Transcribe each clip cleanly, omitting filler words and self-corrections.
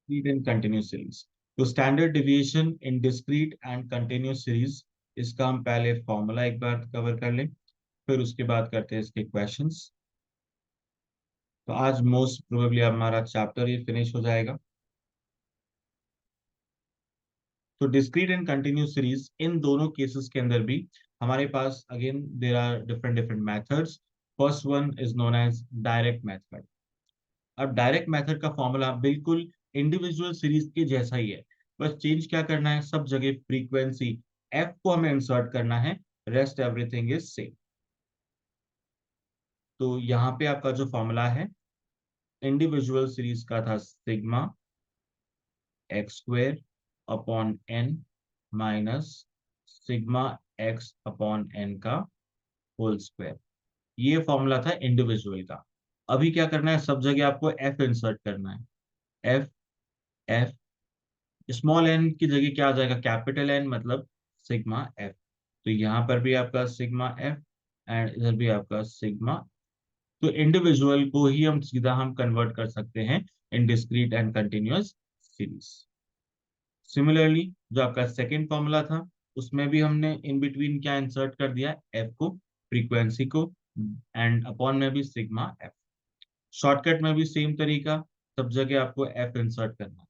Discrete and continuous series. तो standard deviation in discrete and continuous series, इसका हम पहले फॉर्मूला एक बार कवर कर लें, फिर उसके बाद करते हैं इसके क्वेश्चंस। तो आज मोस्ट प्रोबेबली हमारा चैप्टर ये फिनिश हो जाएगा। तो डिस्क्रीट एंड कंटिन्यूस सीरीज, इन दोनों केसेस के अंदर भी हमारे पास again there are different different methods. First one is known as direct method. अब डायरेक्ट मेथड का फॉर्मूला बिल्कुल इंडिविजुअल सीरीज के जैसा ही है, बस चेंज क्या करना है, सब जगह फ्रीक्वेंसी एफ को हमें इंसर्ट करना है, रेस्ट एवरीथिंग इज सेम। तो यहाँ पे आपका जो फॉर्मूला है इंडिविजुअल सीरीज का था sigma X square upon N minus sigma X upon N का होल स्क्वायर। ये फॉर्मूला था इंडिविजुअल का। अभी क्या करना है, सब जगह आपको एफ इंसर्ट करना है। एफ एफ स्मॉल एन की जगह क्या आ जाएगा, कैपिटल एन, मतलब सिग्मा एफ। तो यहाँ पर भी आपका सिग्मा एफ एंड इधर भी आपका सिग्मा। तो इंडिविजुअल को ही हम सीधा हम कन्वर्ट कर सकते हैं इन discrete and continuous series. Similarly जो आपका सेकेंड फॉर्मूला था, उसमें भी हमने इन बिटवीन क्या इंसर्ट कर दिया, एफ को, फ्रीक्वेंसी को, एंड अपॉन में भी सिग्मा एफ। शॉर्टकट में भी सेम तरीका, सब जगह आपको एफ इंसर्ट करना है।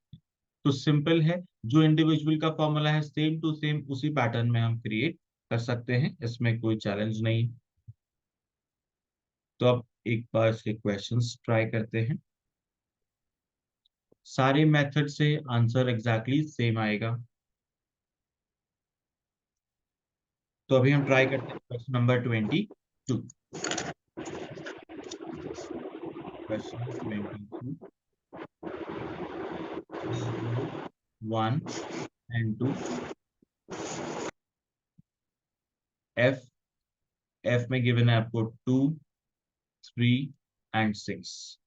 तो सिंपल है, जो इंडिविजुअल का फॉर्मूला है सेम टू सेम उसी पैटर्न में हम क्रिएट कर सकते हैं, इसमें कोई चैलेंज नहीं। तो अब एक बार इसके क्वेश्चंस ट्राई करते हैं। सारे मेथड से आंसर एग्जैक्टली सेम आएगा। तो अभी हम ट्राई करते हैं question number 22। Question 22, 1 and 2। F F में गिवन है आपको 2, 3 एंड 6।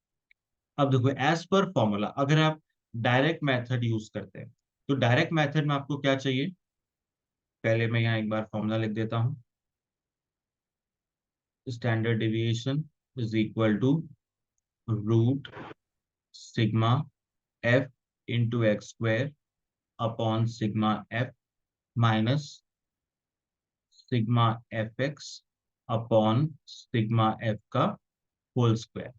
अब देखो, एज पर फॉर्मूला अगर आप डायरेक्ट मेथड यूज करते हैं, तो डायरेक्ट मेथड में आपको क्या चाहिए, पहले मैं यहाँ एक बार फॉर्मूला लिख देता हूँ। Standard deviation is equal to root sigma F into X square upon sigma F minus sigma F X upon sigma F का whole square.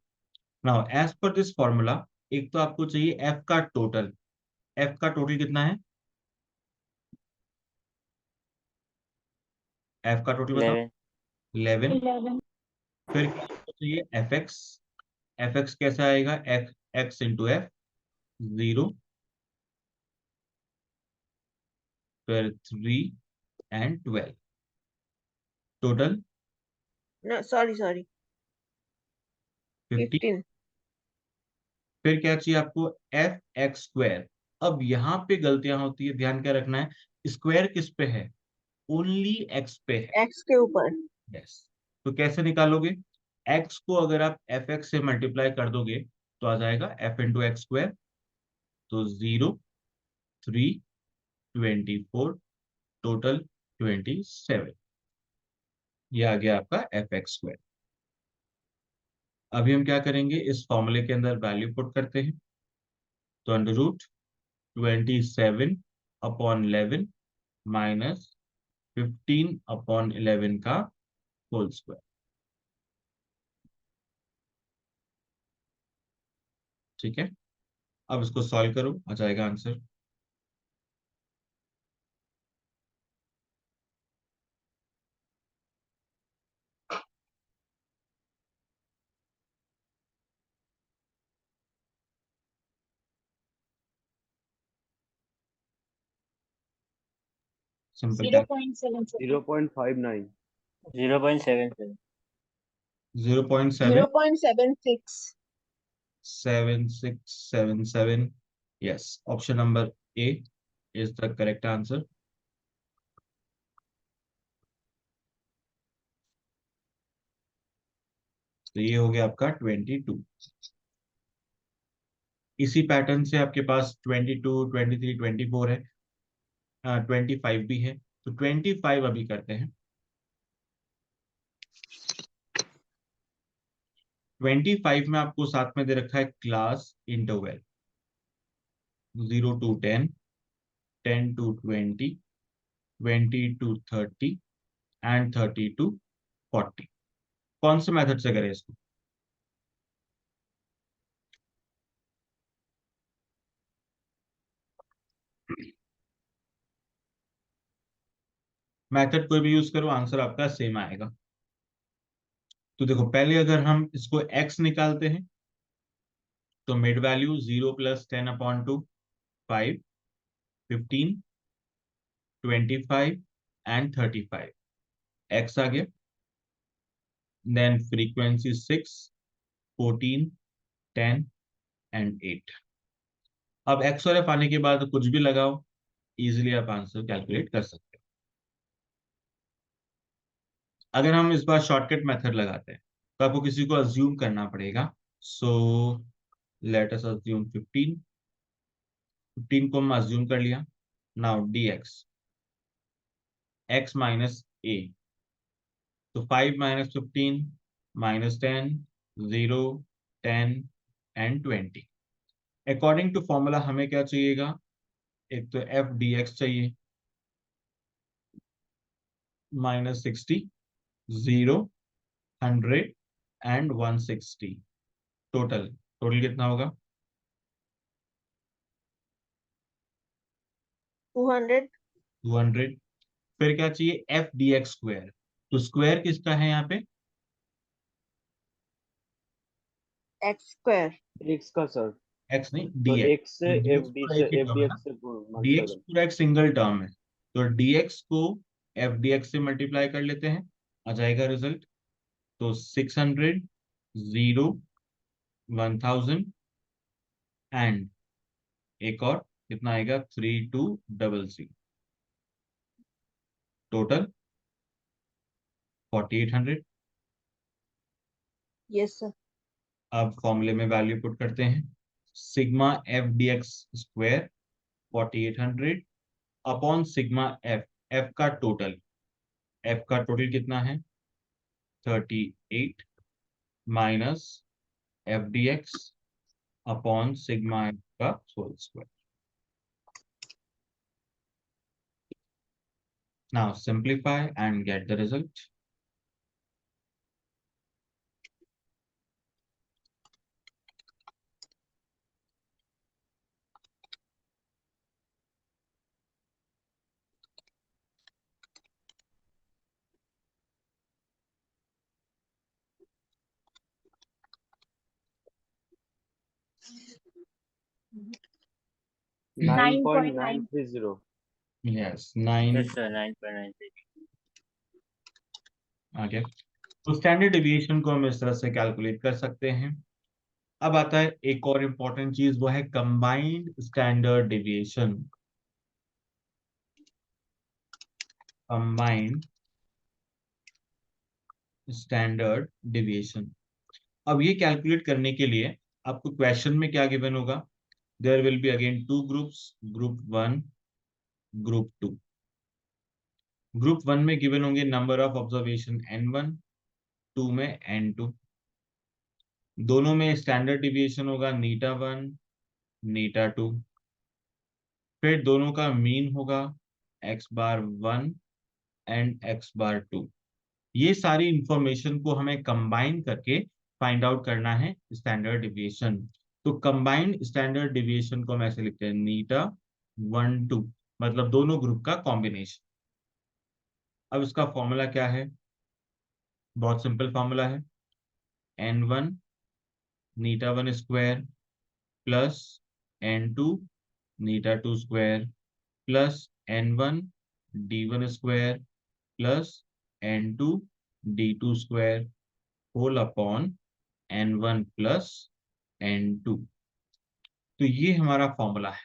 Now as per this formula, एक तो आपको चाहिए एफ का टोटल। एफ का total कितना है, F का टोटल बताओ। 11। 11। 11। फिर क्या आपको चाहिए एफ एक्स। एफ एक्स कैसे आएगा, एक्स एक्स इंटू एफ, 0, फिर 3 एंड 12 टोटल No, sorry. 50। 15. फिर क्या चाहिए आपको, एफ एक्स स्क्वायर। अब यहाँ पे गलतियां होती है, ध्यान क्या रखना है, स्क्वायर किस पे है, ओनली एक्स पे है। X के ऊपर। यस। तो कैसे निकालोगे, एक्स को अगर आप एफ एक्स से मल्टीप्लाई कर दोगे तो आ जाएगा एफ इंटू एक्स स्क्वायर। तो 0, 3, 24, टोटल 27। ये आ गया आपका एफ एक्स स्क्वायर। अभी हम क्या करेंगे, इस फॉर्मूले के अंदर वैल्यू पुट करते हैं। तो under root 27 upon 11 minus 15 upon 11 का होल स्क्वायर। ठीक है, अब इसको सॉल्व करो, आ जाएगा आंसर। सिंपल क्या, 0.77। 0.59। 0.77। 0.7 0.76। 7677। Yes, option number A is the correct answer. तो ये हो गया आपका 22। इसी पैटर्न से आपके पास 22, 23, 24 है, 25 भी है। तो 25 अभी करते हैं। 25 में आपको साथ में दे रखा है class interval. 0 to 10, 10 to 20, 20 to 30 and 30 to 40। कौन से मेथड से करें इसको? मेथड कोई भी यूज करो, आंसर आपका सेम आएगा। तो देखो, पहले अगर हम इसको x निकालते हैं तो mid value 0 plus 10/2, 5, 15, 25 and 35, x आ गया। Then frequency 6, 14, 10 and 8। अब x और f आने के बाद कुछ भी लगाओ, इजिली आप आंसर कैलकुलेट कर सकते हो। अगर हम इस बार शॉर्टकट मेथड लगाते हैं तो आपको किसी को अज्यूम करना पड़ेगा। सो लेट अस अज्यूम 15, 15 को हम अज्यूम कर लिया। Now dx, x minus a, तो 5 minus 15 minus 10, 0, 10 and 20। According to formula हमें क्या चाहिएगा? एक तो एफ डी एक्स चाहिए, माइनस 60, 0, 100 एंड 160। टोटल टोटल कितना होगा? 200 200। फिर क्या चाहिए? F D X square. तो स्क्वायर किसका है यहाँ पे? x square। एक्स का सर। एक्स नहीं, तो डी एक्स। एक्स से एफ dx डी पूरा से एक ही एफ टर्म डी है ना, एक्स से मल्टीप्लाई dx कर। पूरा एक सिंगल टर्म है। तो dx को एफ डी एक्स से मल्टीप्लाई कर लेते हैं, आ जाएगा रिजल्ट। तो 600, 0, 1000 एंड एक और कितना आएगा? 3200। टोटल 4800। yes sir। अब फॉर्मूले में वैल्यू पुट करते हैं। Sigma F D X square 4800 upon sigma F, F का टोटल, एफ का टोटल कितना है? 38 minus F D X upon sigma F का whole square. Now simplify and get the result. Nine point 9.9। 930। Yes, 9 yes sir 9.93। आ गया। तो standard deviation को हम इस तरह से कैलकुलेट कर सकते हैं। अब आता है एक और इंपॉर्टेंट चीज, वो है combined standard deviation. Combined standard deviation. अब ये कैलकुलेट करने के लिए आपको क्वेश्चन में क्या गिवन होगा? There will be again two groups, group 1, group 2। Group 1 में गिवन होंगे नंबर ऑफ ऑब्जर्वेशन n1, 2 में n2। दोनों में स्टैंडर्ड डिविएशन होगा नीटा 1, नीटा 2। फिर दोनों का मीन होगा x bar 1 and x bar 2। ये सारी इंफॉर्मेशन को हमें कंबाइन करके फाइंड आउट करना है स्टैंडर्ड डिविएशन। तो कंबाइंड स्टैंडर्ड डिविएशन को हम ऐसे लिखते हैं नीटा 1, 2, मतलब दोनों ग्रुप का कॉम्बिनेशन। अब इसका फॉर्मूला क्या है? बहुत सिंपल फॉर्मूला है। n1 theta 1 square plus n2 theta 2 square plus n1 d1 square plus n2 d2 square whole upon n1 plus n2। तो ये हमारा फॉर्मूला है।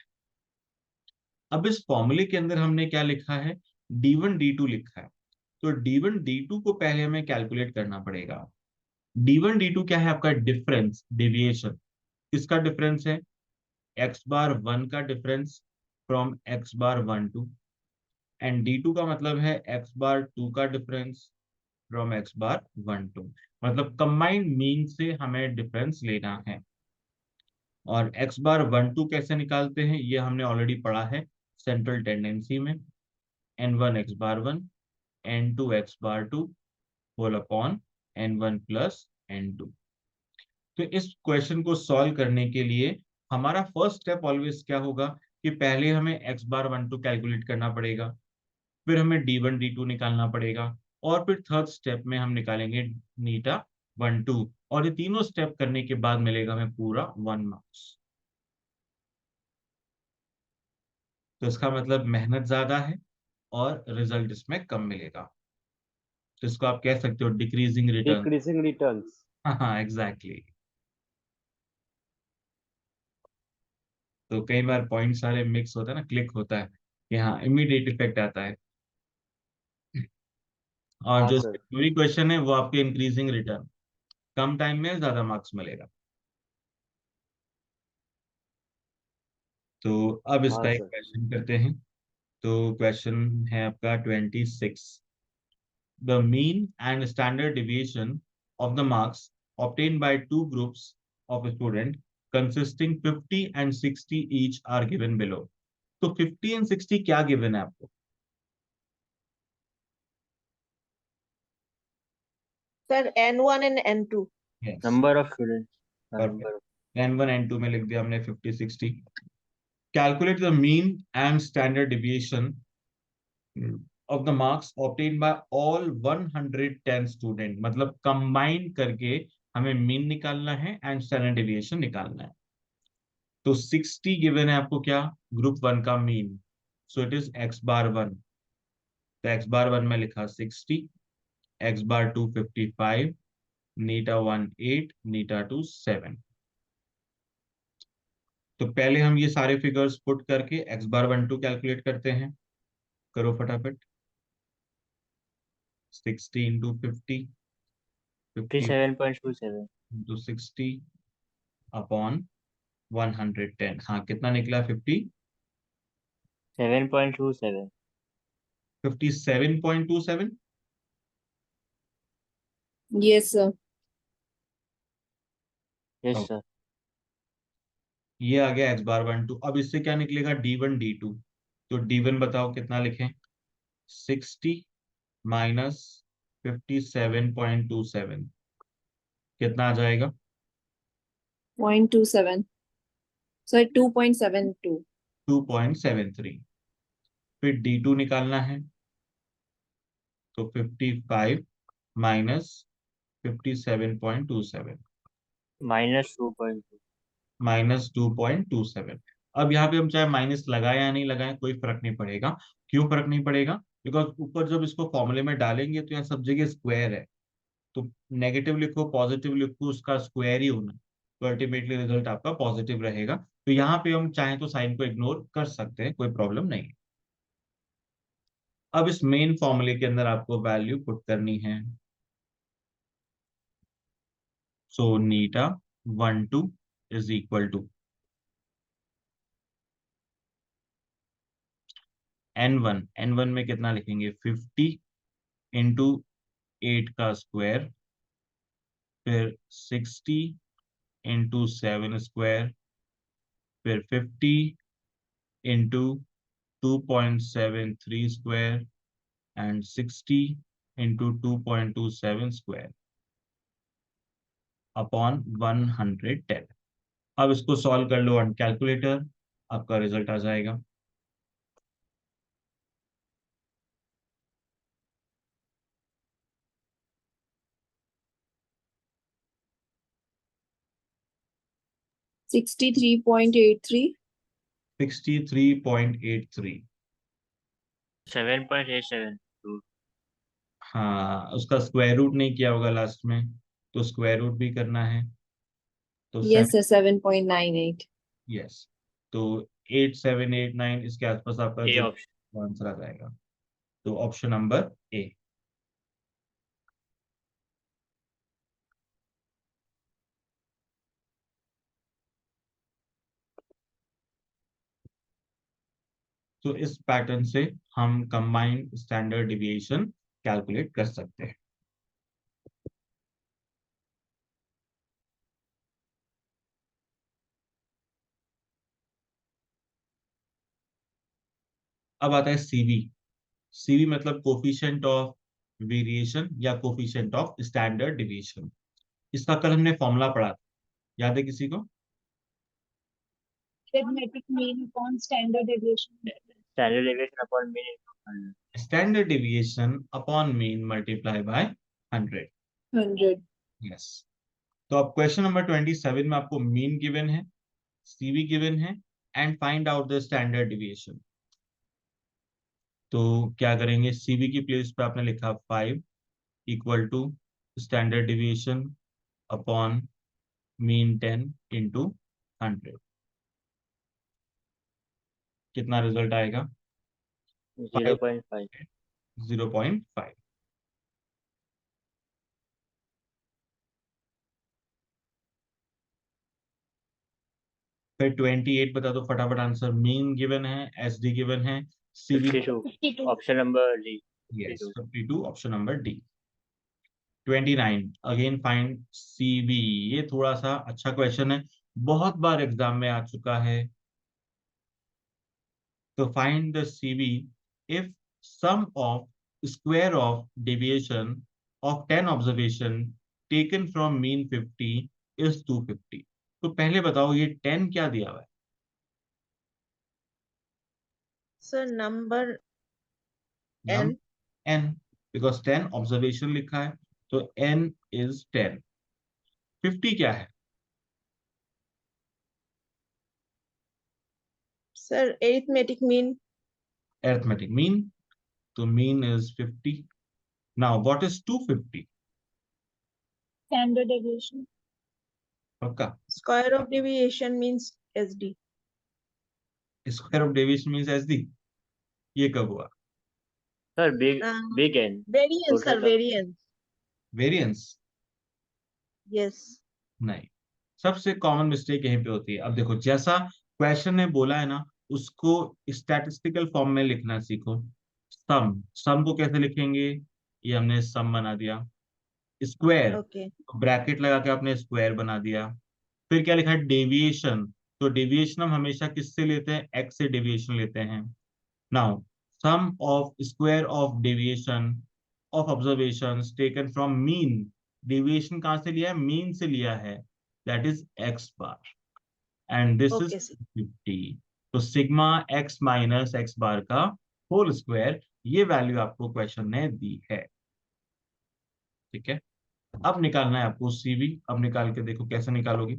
अब इस फॉर्मूले के अंदर हमने क्या लिखा है? d1 d2 लिखा है। तो d1 d2 को पहले हमें कैलकुलेट करना पड़ेगा। d1 d2 क्या है? आपका डिफरेंस, डेविएशन। किसका डिफरेंस है? x बार 1 का difference from x bar 1 two, and d2 का मतलब है x बार 2 का difference from x bar 1 two. मतलब कंबाइंड मीन से हमें डिफरेंस लेना है। और एक्स बार 1 2 कैसे निकालते हैं ये हमने ऑलरेडी पढ़ा है सेंट्रल टेंडेंसी में। n1 x bar 1 n2 x bar 2 whole upon n1 plus n2। तो इस क्वेश्चन को सॉल्व करने के लिए हमारा फर्स्ट स्टेप ऑलवेज क्या होगा कि पहले हमें x बार 1 2 कैलकुलेट करना पड़ेगा, फिर हमें d1 d2 निकालना पड़ेगा, और फिर थर्ड स्टेप में हम निकालेंगे नीटा 1 2, और ये तीनों स्टेप करने के बाद मिलेगा हमें पूरा 1 मार्क्स। तो इसका मतलब मेहनत ज्यादा है और रिजल्ट इसमें कम मिलेगा। तो इसको आप कह सकते हो डिक्रीजिंग रिटर्न। Decreasing returns. हाँ एग्जैक्टली। तो कई बार पॉइंट सारे मिक्स होता है ना, क्लिक होता है कि हाँ इमीडिएट इफेक्ट आता है। और हाँ जो सर। थ्योरी क्वेश्चन है वो आपके इंक्रीजिंग रिटर्न, कम टाइम में ज्यादा मार्क्स मिलेगा। तो अब हाँ इसका एक सर। क्वेश्चन करते हैं। तो क्वेश्चन है आपका 26। The mean and standard deviation of the marks obtained by two groups of a student consisting 50 and 60 each are given below। तो 50 and 60 क्या गिवन है आपको? Sir, N1 and N2. Yes, number of student. Number. Perfect. n1 n2 में लिख दिया हमने 50 60। Calculate the mean and standard deviation of the marks obtain bye all 110 student, मतलब combine करके हमें मीन निकालना है एंड स्टैंडर्ड डिविएशन निकालना है। तो 60 गिवन है आपको क्या? ग्रुप 1 का mean, so it is X bar 1। तो एक्स बार 1 में लिखा 60, एक्स बार 2 55, नीटा 1 8, नीटा 2 7। तो पहले हम ये सारे फिगर्स पुट करके एक्स बार 1 2 कैलकुलेट करते हैं। करो फटाफट। 60 इंटू 50, 50 57.27। Into 60 upon 110। हाँ कितना निकला? 50 7.27। 57.27। Yes, sir. Yes sir. ये आ गया एक्स बार 1 2। अब इससे क्या निकलेगा? d1 d2। तो d1 बताओ कितना लिखें? 60 माइनस 57.27 कितना आ जाएगा? 0.27. Sorry, 2.72. 2.73। फिर d2 निकालना है, तो 55 माइनस 57.27 -2.2। -2.27। अब यहाँ पे हम चाहे माइनस लगाए या नहीं लगाए कोई फर्क नहीं पड़ेगा। क्यों फर्क नहीं पड़ेगा? बिकॉज ऊपर जब इसको फॉर्मूले में डालेंगे तो यहाँ सब जगह स्क्वायर है, तो नेगेटिव लिखो पॉजिटिव लिखो उसका स्क्वायर ही होना है, तो अल्टीमेटली रिजल्ट आपका पॉजिटिव रहेगा। तो यहाँ पे हम चाहें तो साइन को इग्नोर कर सकते हैं, कोई प्रॉब्लम नहीं है। अब इस मेन फॉर्मूले के अंदर आपको वैल्यू पुट करनी है। सो नीटा 1 2 इज इक्वल टू n1 में कितना लिखेंगे? 50 इंटू 8 का स्क्वायर, फिर 60 इंटू 7 स्क्वायर, फिर 50 into 2.73 square and 60 into 2.27 square upon 110। अब इसको सॉल्व कर लो ऑन कैलकुलेटर, आपका रिजल्ट आ जाएगा। $63.83. 63.83। 7.87। हाँ उसका स्क्वायर रूट नहीं किया होगा लास्ट में, तो स्क्वायर रूट भी करना है। तो Yes, sir. 7.98. यस, तो 8789 इसके आसपास आपका ए जो ऑप्शन। आंसर आ जाएगा। तो ऑप्शन नंबर ए। तो इस पैटर्न से हम कंबाइंड स्टैंडर्ड डिविएशन कैलकुलेट कर सकते हैं। अब आता है सीवी। सीवी मतलब कोफिशिएंट ऑफ वेरिएशन या कोफिशिएंट ऑफ स्टैंडर्ड डिविएशन। इसका कल हमने फॉर्मूला पढ़ा था, याद है किसी को? Arithmetic mean upon standard deviation. Standard deviation upon mean into 100. Standard deviation upon mean multiply by 100। 100. Yes. तो अब क्वेश्चन नंबर 27 में आपको मीन गिवन है, सीवी गिवन है, and find out the standard deviation. तो क्या करेंगे, सीवी की प्लेस पे आपने लिखा 5 equal to standard deviation upon mean 10 into 100। कितना रिजल्ट आएगा? 0.5. 0.5। फिर 28 बता दो फटाफट आंसर। मीन गिवन है, एसडी गिवन है, CV 52. 52. Option number D. Yes 52. 52 option number D. 29 again find CV. ये थोड़ा सा अच्छा क्वेश्चन है, बहुत बार एग्जाम में आ चुका है। तो find the CV if sum of square of deviation of 10 observation taken from mean 50 is 250। तो पहले बताओ ये 10 क्या दिया हुआ है? सर नंबर नम n n, बिकॉज 10 ऑब्जर्वेशन लिखा है, तो n इज 10। 50 क्या है? Sir arithmetic mean arithmetic mean, तो mean is 50। Now what is 250? Standard deviation. पक्का? square of deviation means SD. Square of deviation means SD. ये कब हुआ? Sir, big Um, big N. variance sir Total of variance. Variance? Yes. नहीं, सबसे common mistake यहीं पे होती है। अब देखो जैसा क्वेश्चन ने बोला है ना, उसको स्टैटिस्टिकल फॉर्म में लिखना सीखो। सम, सम को कैसे लिखेंगे? ये हमने सम बना दिया। Square, Okay. ब्रैकेट लगा के आपने स्क्वायर बना दिया। फिर क्या लिखा है? डेविएशन। तो डेविएशन हम हमेशा किससे लेते हैं? एक्स से डेविएशन लेते हैं। Now sum of square of deviation of observations taken from mean. Deviation कहां से लिया है? मीन से लिया है, that is X bar, and this is Okay sir. 50। तो sigma X minus X bar का होल स्क्वायर, ये वैल्यू आपको क्वेश्चन ने दी है। ठीक है, अब निकालना है आपको सीवी। अब निकाल के देखो कैसे निकालोगे।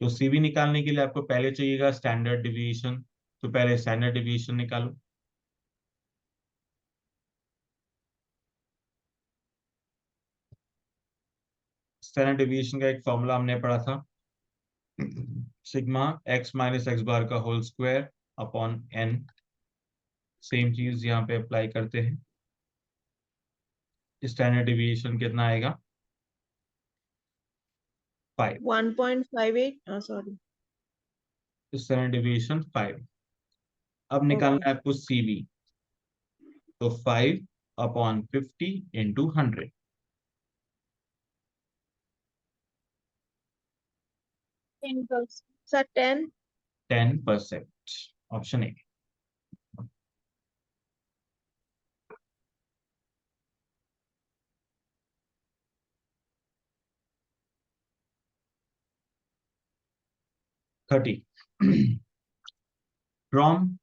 तो सीवी निकालने के लिए आपको पहले चाहिएगा स्टैंडर्ड डिविएशन। तो पहले स्टैंडर्ड डिविएशन निकालो। स्टैंडर्ड डिविएशन का एक फॉर्मूला हमने पढ़ा था, sigma X minus X bar का whole square upon N. Same चीज यहाँ पे अप्लाई करते हैं। स्टैंडर्ड डिविएशन कितना आएगा? 5। 1.58. Sorry. Standard deviation 5। अब निकालना Okay. है आपको सीवी। तो 5 upon 50 into 100। 10%. Sir 10. 10%, option A. Thirty from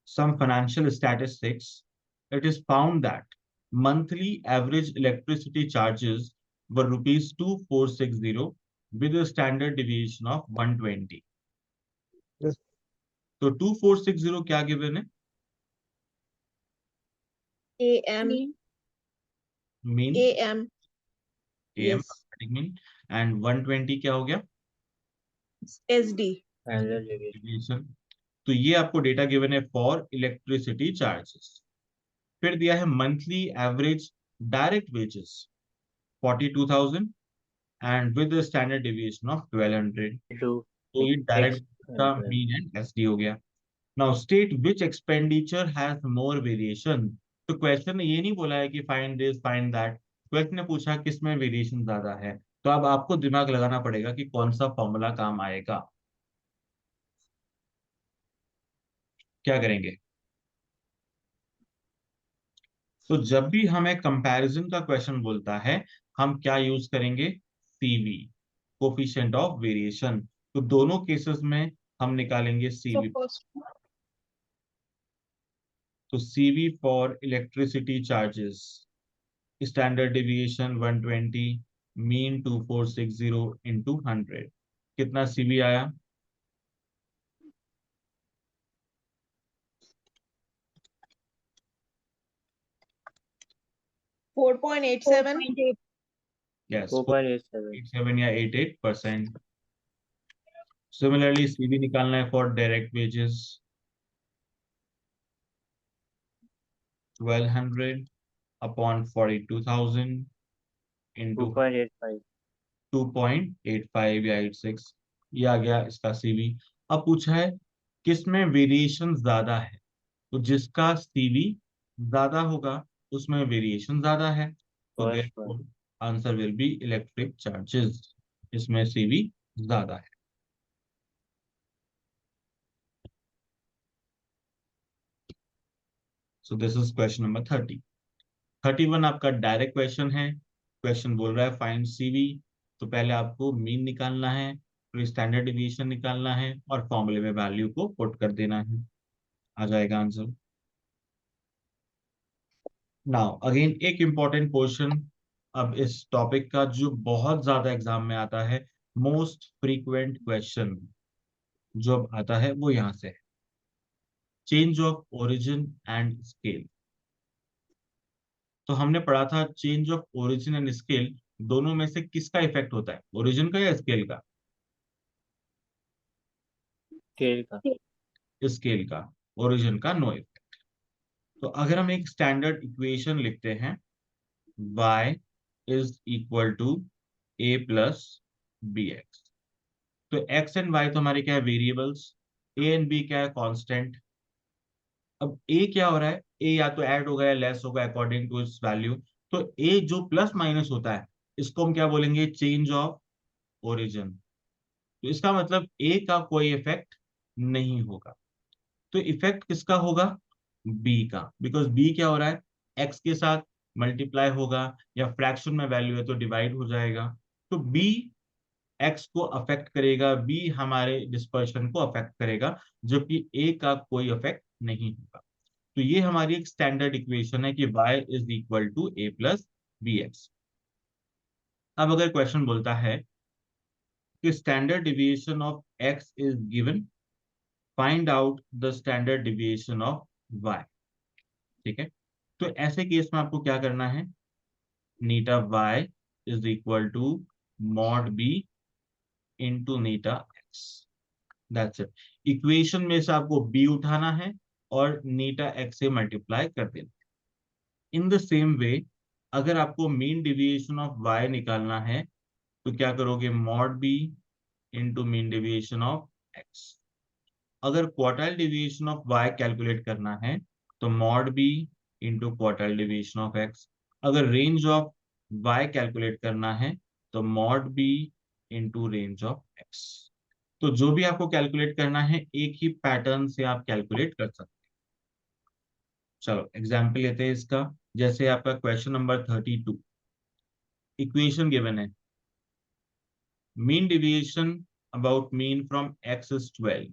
some financial statistics, it is found that monthly average electricity charges were rupees 2460 with a standard deviation of 120. Yes. तो 2460 क्या given है? AM. Mean, AM. M Yes. Mean, and 120 क्या हो गया? SD. standard deviation. Deviation. तो ये आपको data given है फॉर इलेक्ट्रिसिटी चार्जेस। फिर दिया है monthly average direct wages 42,000 and with standard deviation of 1200। To तो ये डायरेक्ट X. का मीन एंड एसडी हो गया। Now state which expenditure has more variation. तो क्वेश्चन ने ये नहीं बोला है कि find this find that, question ने पूछा किसमें वेरिएशन ज्यादा है। तो अब आपको दिमाग लगाना पड़ेगा कि कौन सा फॉर्मूला काम आएगा। क्या करेंगे? तो जब भी हमें कंपैरिजन का क्वेश्चन बोलता है, हम क्या यूज करेंगे? CV, coefficient of variation. तो दोनों केसेस में हम निकालेंगे So सीवी। first तो CV for electricity charges, standard deviation 120, mean 2460 into 100, कितना सीवी आया? 4.87. 4.8. यस, 4.87. 87 या 88%। सिमिलरली सीवी निकालना है for direct wages, 1200 upon 42,000 into 2.85. 2.85 या 86, ये आ गया इसका सीवी। अब पूछा है किसमें वेरिएशन ज्यादा है, तो जिसका सीवी ज्यादा होगा उसमें वेरिएशन ज्यादा है, तो First one. Therefore answer will be electric charges, इसमें सीवी ज्यादा है। So this is question number 30। 31 आपका डायरेक्ट क्वेश्चन है। क्वेश्चन बोल रहा है फाइंड सीवी, तो पहले आपको मीन निकालना है, फिर स्टैंडर्ड डिवीएशन निकालना है और फॉर्मूले में वैल्यू को पुट कर देना है, आ जाएगा आंसर। नाउ अगेन एक इंपॉर्टेंट पोर्शन अब इस टॉपिक का जो बहुत ज्यादा एग्जाम में आता है, मोस्ट फ्रीक्वेंट क्वेश्चन जो अब आता है वो यहाँ से है, change of origin and scale. तो हमने पढ़ा था change of origin and scale दोनों में से किसका इफेक्ट होता है, ओरिजिन का या स्केल का? Scale का. स्केल का, ओरिजिन का नो इफेक्ट। तो अगर हम एक स्टैंडर्ड इक्वेशन लिखते हैं, y is equal to a plus B X, तो x एंड y तो हमारे क्या है? वेरिएबल्स। a एंड b क्या है? कांस्टेंट। अब a क्या हो रहा है? a या तो ऐड होगा या लेस होगा अकॉर्डिंग टू इट्स वैल्यू। तो a जो प्लस माइनस होता है इसको हम क्या बोलेंगे? Change of origin. तो इसका मतलब a का कोई इफेक्ट नहीं होगा, तो इफेक्ट किसका होगा? b का, बिकॉज b क्या हो रहा है? x के साथ मल्टीप्लाई होगा या फ्रैक्शन में वैल्यू है तो डिवाइड हो जाएगा। तो b x को अफेक्ट करेगा, b हमारे डिस्पर्शन को अफेक्ट करेगा, जबकि a का कोई अफेक्ट नहीं होगा। तो ये हमारी एक स्टैंडर्ड इक्वेशन है कि y is equal to a plus B X. अब अगर क्वेश्चन बोलता है कि standard deviation of x is given, find out the standard deviation of y, ठीक है? तो ऐसे केस में आपको क्या करना है? Theta y is equal to mod b into theta x, that's it. Equation में से आपको b उठाना है और नीटा x से मल्टीप्लाई कर देना। इन द सेम वे अगर आपको मीन डिविएशन ऑफ y निकालना है तो क्या करोगे? Mod b into mean deviation of x। अगर quartile deviation of y calculate करना है तो mod b into quartile deviation of x। अगर रेंज ऑफ y कैलकुलेट करना है तो mod b into range of x। तो जो भी आपको कैलकुलेट करना है एक ही पैटर्न से आप कैलकुलेट कर सकते हैं। चलो एग्जाम्पल लेते हैं इसका। जैसे आपका क्वेश्चन नंबर 32, इक्वेशन गिवन है, mean deviation about mean from x is 12।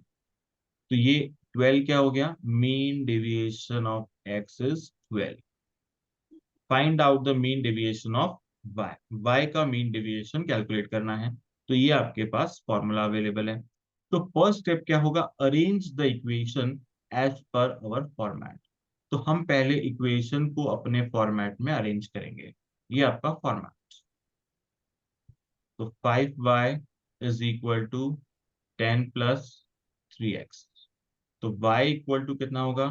तो ये 12 क्या हो गया? Mean deviation of x is 12। Find out the mean deviation of y, y का मीन डेविएशन कैलकुलेट करना है। तो ये आपके पास फॉर्मूला अवेलेबल है। तो फर्स्ट स्टेप क्या होगा? Arrange the equation as per our format. तो हम पहले इक्वेशन को अपने फॉर्मेट में अरेंज करेंगे, ये आपका फॉर्मेट। तो 5y is equal to 10 plus 3x। तो y इक्वल टू कितना होगा?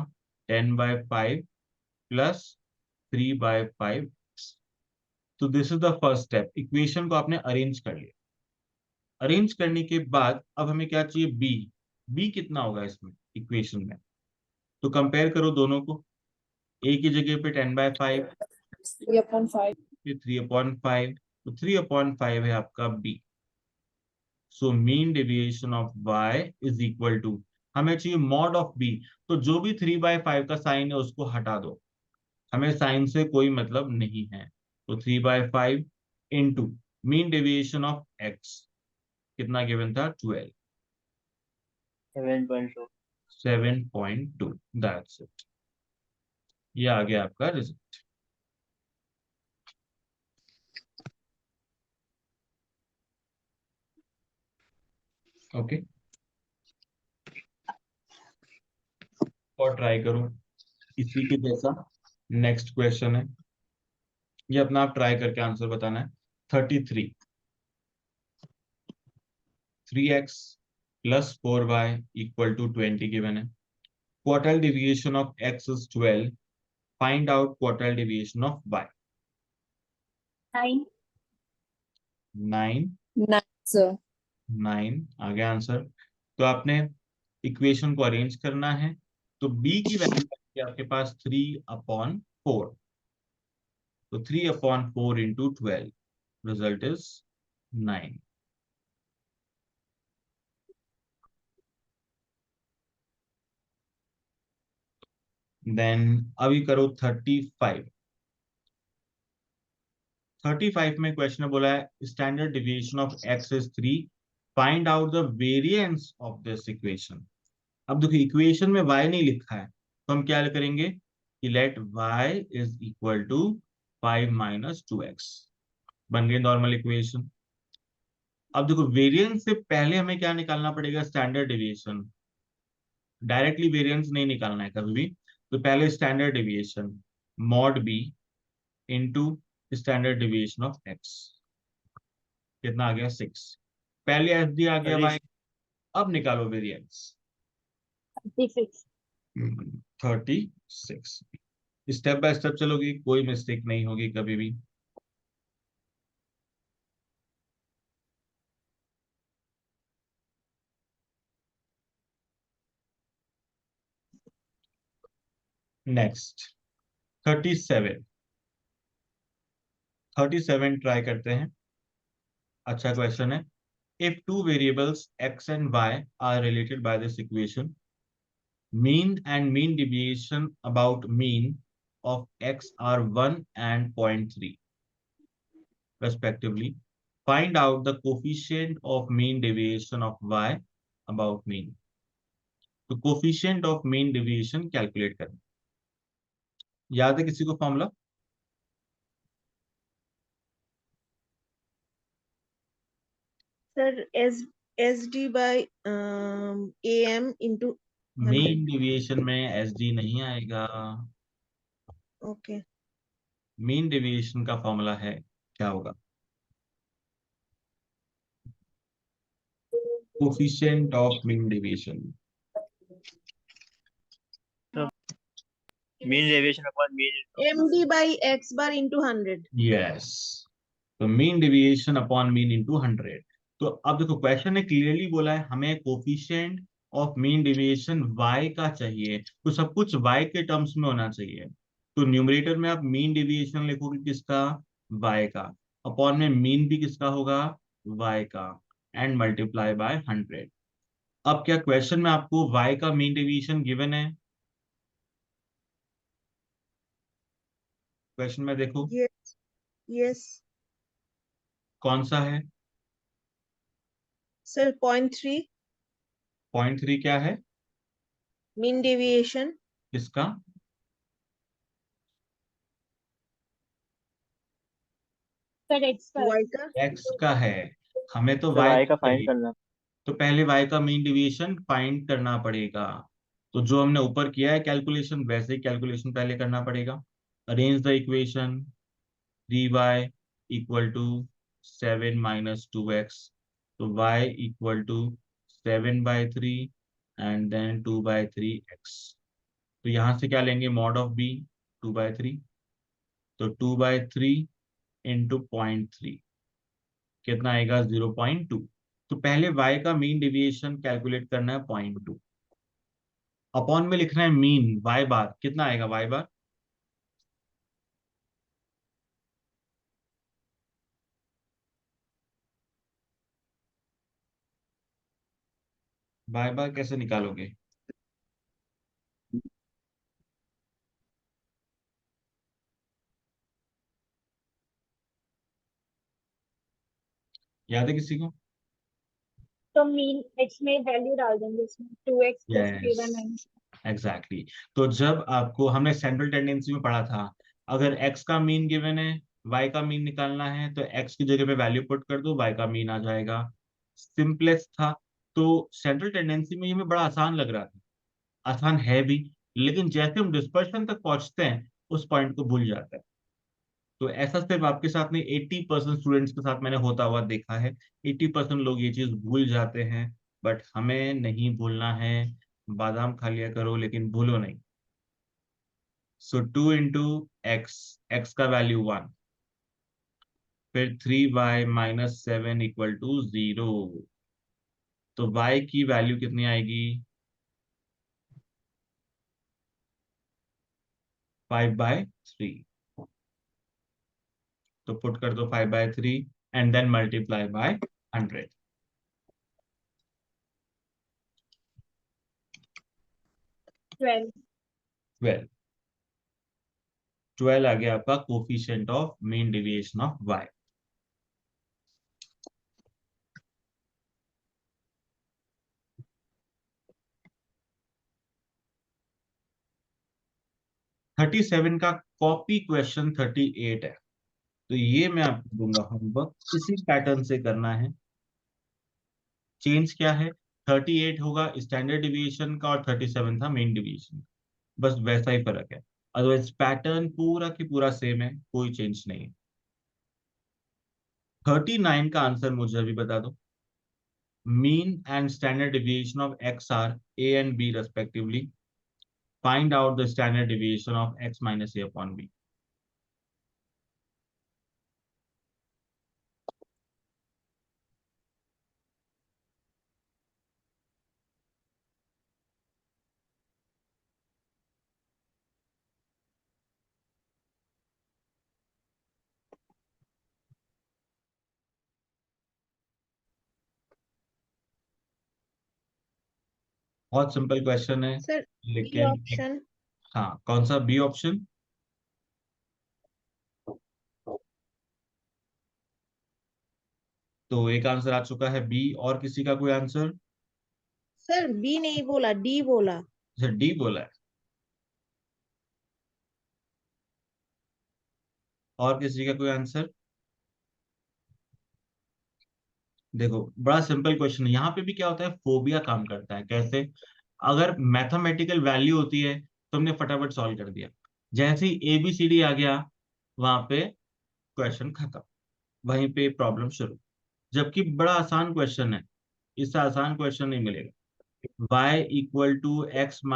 10/5 प्लस 3/5। तो this is the first step, equation को आपने अरेंज कर लिया। अरेंज करने के बाद अब हमें क्या चाहिए? b। b कितना होगा इसमें इक्वेशन में? तो कंपेयर करो दोनों को। a की जगह पे 10/5, 3/5. फिर 3/5, तो 3/5 है आपका b। So mean deviation of y is equal to, हमें चाहिए मॉड ऑफ b, तो जो भी 3/5 का साइन है उसको हटा दो, हमें साइन से कोई मतलब नहीं है। तो 3/5 into mean deviation of x कितना गिवन था, 12, 7.2. 7.2, दैट्स इट। ये आ गया आपका रिजल्ट। ओके, और ट्राई करो इसी के जैसा। नेक्स्ट क्वेश्चन है, ये अपना आप ट्राई करके आंसर बताना है। 33, 3x plus 4y equal to 20 given है। Quartile deviation of x is 12, find out quartile deviation of y। 9. 9, 9, sir. 9 आ गया आंसर। तो आपने इक्वेशन को अरेंज करना है, तो b की वैल्यू आपके पास 3/4, तो 3/4 into 12, result is 9। देन अभी करो 35। 35 में क्वेश्चन में बोला है standard deviation of x is 3, find out the variance of this equation. अब देखो इक्वेशन में y नहीं लिखा है, तो हम क्या करेंगे कि let y is equal to 5 - 2x, बन गई नॉर्मल इक्वेशन। अब देखो वेरिएंस से पहले हमें क्या निकालना पड़ेगा, स्टैंडर्ड डिविएशन। डायरेक्टली वेरिएंस नहीं निकालना है कभी भी, तो पहले standard deviation mod b into standard deviation of x, कितना आ गया 6। पहले एस डी आ गया भाई, अब निकालो वेरिएंस। 36. 36, स्टेप बाय स्टेप चलोगी, कोई मिस्टेक नहीं होगी कभी भी। नेक्स्ट 37, 37 ट्राई करते हैं। अच्छा क्वेश्चन है, if two variables x and y are related by this equation, mean and mean deviation about mean of x are 1 and 0.3 respectively, find out the coefficient of mean deviation of y about mean। तो coefficient of mean deviation calculate करना, याद है किसी को formula? Sir, SD by AM into 100. Mean deviation में S D नहीं आएगा। Okay. Mean deviation का फॉर्मूला है, क्या होगा, coefficient of mean deviation. Mean deviation upon mean. MD by X bar into 100. Yes, तो mean deviation upon mean into 100। तो अब देखो क्वेश्चन ने क्लियरली बोला है हमें coefficient of mean deviation y का चाहिए, तो सब कुछ y के टर्म्स में होना चाहिए। तो न्यूमरेटर में आप मीन डेविएशन लिखोगे किसका, y का, अपॉन में मीन भी किसका होगा, y का, एंड मल्टीप्लाई बाय 100। अब क्या क्वेश्चन में आपको y का मीन डेविएशन गिवन है, क्वेश्चन में देखो Yes. Yes. कौन सा है, Sir, 0.3 0.3 क्या है mean deviation. इसका, Sir, X का. Y का. x का है, हमें तो तो y y का फाइंड चाहिए, करना। तो पहले y का मीन डिवीएशन फाइंड करना पड़ेगा। तो जो हमने ऊपर किया है कैलकुलेशन, वैसे ही कैलकुलेशन पहले करना पड़ेगा। Arrange the equation, 3y equal to 7 - 2x, तो y equal to 7/3 and then 2/3x। तो यहां से क्या लेंगे, मॉड ऑफ b 2/3, तो 2/3 इंटू 0.3 कितना आएगा, 0.2। तो पहले y का मीन डेविएशन कैलकुलेट करना है 0.2, अपॉन में लिखना है मीन y बार, कितना आएगा y बार बाय बाय कैसे निकालोगे? याद है किसी को? तो मीन एक्स में वैल्यू डाल देंगे इसमें 2x plus yes, 3y exactly. तो जब आपको, हमने सेंट्रल टेंडेंसी में पढ़ा था, अगर x का मीन गिवन है, y का मीन निकालना है, तो x की जगह पे वैल्यू पुट कर दो, y का मीन आ जाएगा। सिंपलेस्ट था। तो सेंट्रल टेंडेंसी में ये हमें बड़ा आसान लग रहा था, आसान है भी, लेकिन जैसे हम डिस्पर्शन तक पहुंचते हैं उस पॉइंट को भूल जाता है। तो ऐसा सिर्फ आपके साथ नहीं, 80% स्टूडेंट्स के साथ मैंने होता हुआ देखा है। 80% लोग ये चीज भूल जाते हैं, बट हमें नहीं भूलना है। बादाम खा लिया करो लेकिन भूलो नहीं। सो 2 इंटू एक्स, एक्स का वैल्यू 1, फिर 3y-7 इक्वल टू 0। तो y की वैल्यू कितनी आएगी? 5/3। तो पुट कर दो 5/3 एंड देन मल्टीप्लाई बाय 100। 12। 12। 12 आ गया आपका coefficient of mean deviation of y। Thirty seven का कॉपी क्वेश्चन 38 है, तो ये मैं आपको दूंगा होमवर्क, इसी पैटर्न से करना है। चेंज क्या है? 38 होगा स्टैंडर्ड डिविएशन का और 37 था मेन डिविएशन। बस वैसा ही फर्क है, अदरवाइज पैटर्न पूरा की पूरा सेम है, कोई चेंज नहीं है। 39 का आंसर मुझे अभी बता दो। Mean and standard deviation of X are A and B respectively, find out the standard deviation of X minus A upon B. बहुत सिंपल क्वेश्चन है, सर बी लेकिन ऑप्शन। हाँ, कौन सा बी ऑप्शन? तो एक आंसर आ चुका है बी, और किसी का कोई आंसर? सर बी नहीं बोला, डी बोला। अच्छा, डी बोला है। और किसी का कोई आंसर? देखो, बड़ा सिंपल क्वेश्चन है, यहाँ पे भी क्या होता है, फोबिया काम करता है। कैसे? अगर मैथमेटिकल वैल्यू होती है तो हमने फटाफट सॉल्व कर दिया, जैसे ही ABCD आ गया वहां पे क्वेश्चन खत्म, वहीं पे प्रॉब्लम शुरू। जबकि बड़ा आसान क्वेश्चन है, इससे आसान क्वेश्चन नहीं मिलेगा। y = x -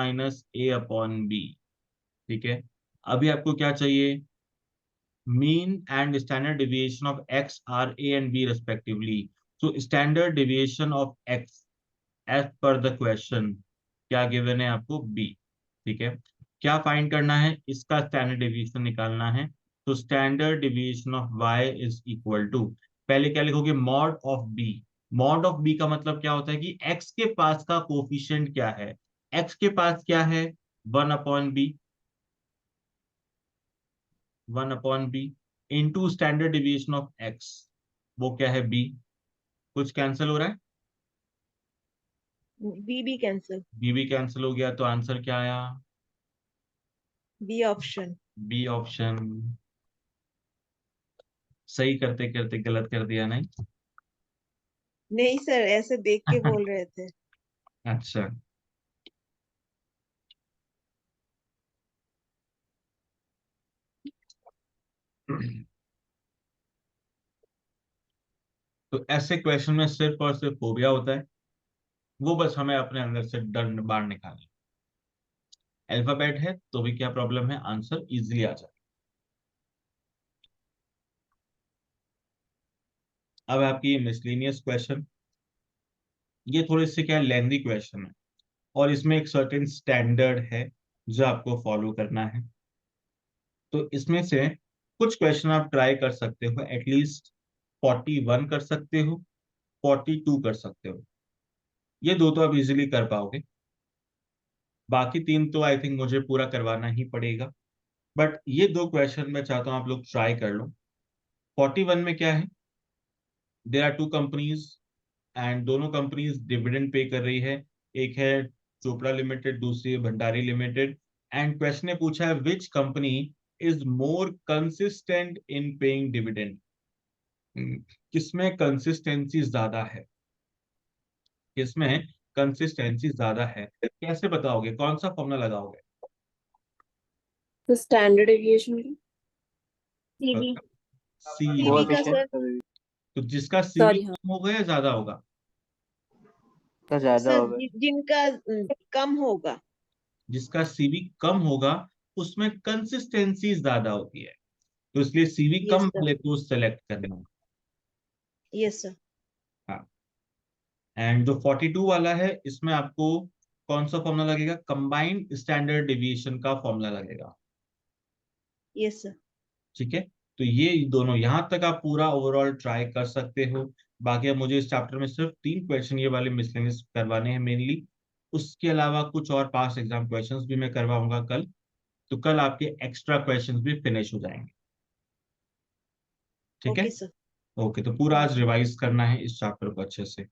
a/b। ठीक है, अभी आपको क्या चाहिए? mean and standard deviation of x are a and b respectively. So standard deviation of x as per the question क्या गिवन है आपको? b। ठीक है, क्या फाइंड करना है? इसका स्टैंडर्ड डिविएशन निकालना है। तो standard deviation of y is equal to, पहले क्या लिखोगे? Mod of b। Mod of b का मतलब क्या होता है कि x के पास का कोफिशिएंट क्या है? x के पास क्या है? 1/b, 1/b into standard deviation of x, वो क्या है? b। कुछ कैंसिल हो रहा है? बी भी कैंसिल। b भी कैंसिल हो गया, तो आंसर क्या आया? B option. B option. सही करते करते गलत कर दिया नहीं? नहीं सर, ऐसे देख के बोल रहे थे। अच्छा, तो ऐसे क्वेश्चन में सिर्फ और सिर्फ फोबिया होता है, वो बस हमें अपने अंदर से डर बाहर निकालना। अल्फाबेट है तो भी क्या प्रॉब्लम है, आंसर इजीली आ जाए। अब आपकी मिसलिनियस क्वेश्चन, ये थोड़े से क्या लेंदी क्वेश्चन है, और इसमें एक सर्टेन स्टैंडर्ड है जो आपको फॉलो करना है। तो इसमें से कुछ क्वेश्चन आप ट्राई कर सकते हो, एटलीस्ट 41 कर सकते हो, 42 कर सकते हो। ये दो तो आप इजीली कर पाओगे, बाकी तीन तो आई थिंक मुझे पूरा करवाना ही पड़ेगा। बट ये दो क्वेश्चन मैं चाहता हूँ आप लोग ट्राई कर लो। 41 में क्या है, there are two companies and दोनों कंपनीज डिविडेंड पे कर रही है। एक है चोपड़ा लिमिटेड, दूसरी है भंडारी लिमिटेड। एंड क्वेश्चन ने पूछा है which company is more consistent in paying dividend. किसमें कंसिस्टेंसी ज्यादा है, किसमें कंसिस्टेंसी ज्यादा है, कैसे बताओगे, कौन सा फॉर्मूला लगाओगे? तो स्टैंडर्ड डेविएशन की सीवी सीवी। सीवी का कोएफिशिएंट सर तो जिसका सीवी सॉरी हाँ कम होगा या ज्यादा होगा? का ज्यादा सर होगा। जिनका कम होगा। जिसका सीवी कम होगा उसमें कंसिस्टेंसी ज्यादा होती है, तो इसलिए सीवी यस कम सर, वाले को सेलेक्ट करना है। यस सर, हाँ। एंड जो 42 वाला है इसमें आपको कौन सा फॉर्मूला लगेगा? कंबाइंड स्टैंडर्ड डेविएशन का फॉर्मूला लगेगा। Yes sir. ठीक है, तो ये दोनों यहां तक आप पूरा ओवरऑल ट्राई कर सकते हो। बाकी अब मुझे इस चैप्टर में सिर्फ 3 क्वेश्चन ये वाले मिसलेनियस करवाने हैं मेनली। उसके अलावा कुछ और पास एग्जाम क्वेश्चंस भी मैं करवाऊंगा कल। तो कल आपके एक्स्ट्रा क्वेश्चंस भी फिनिश हो जाएंगे। ठीक है, ओके सर। ओके। तो पूरा आज रिवाइज करना है इस चैप्टर को अच्छे से।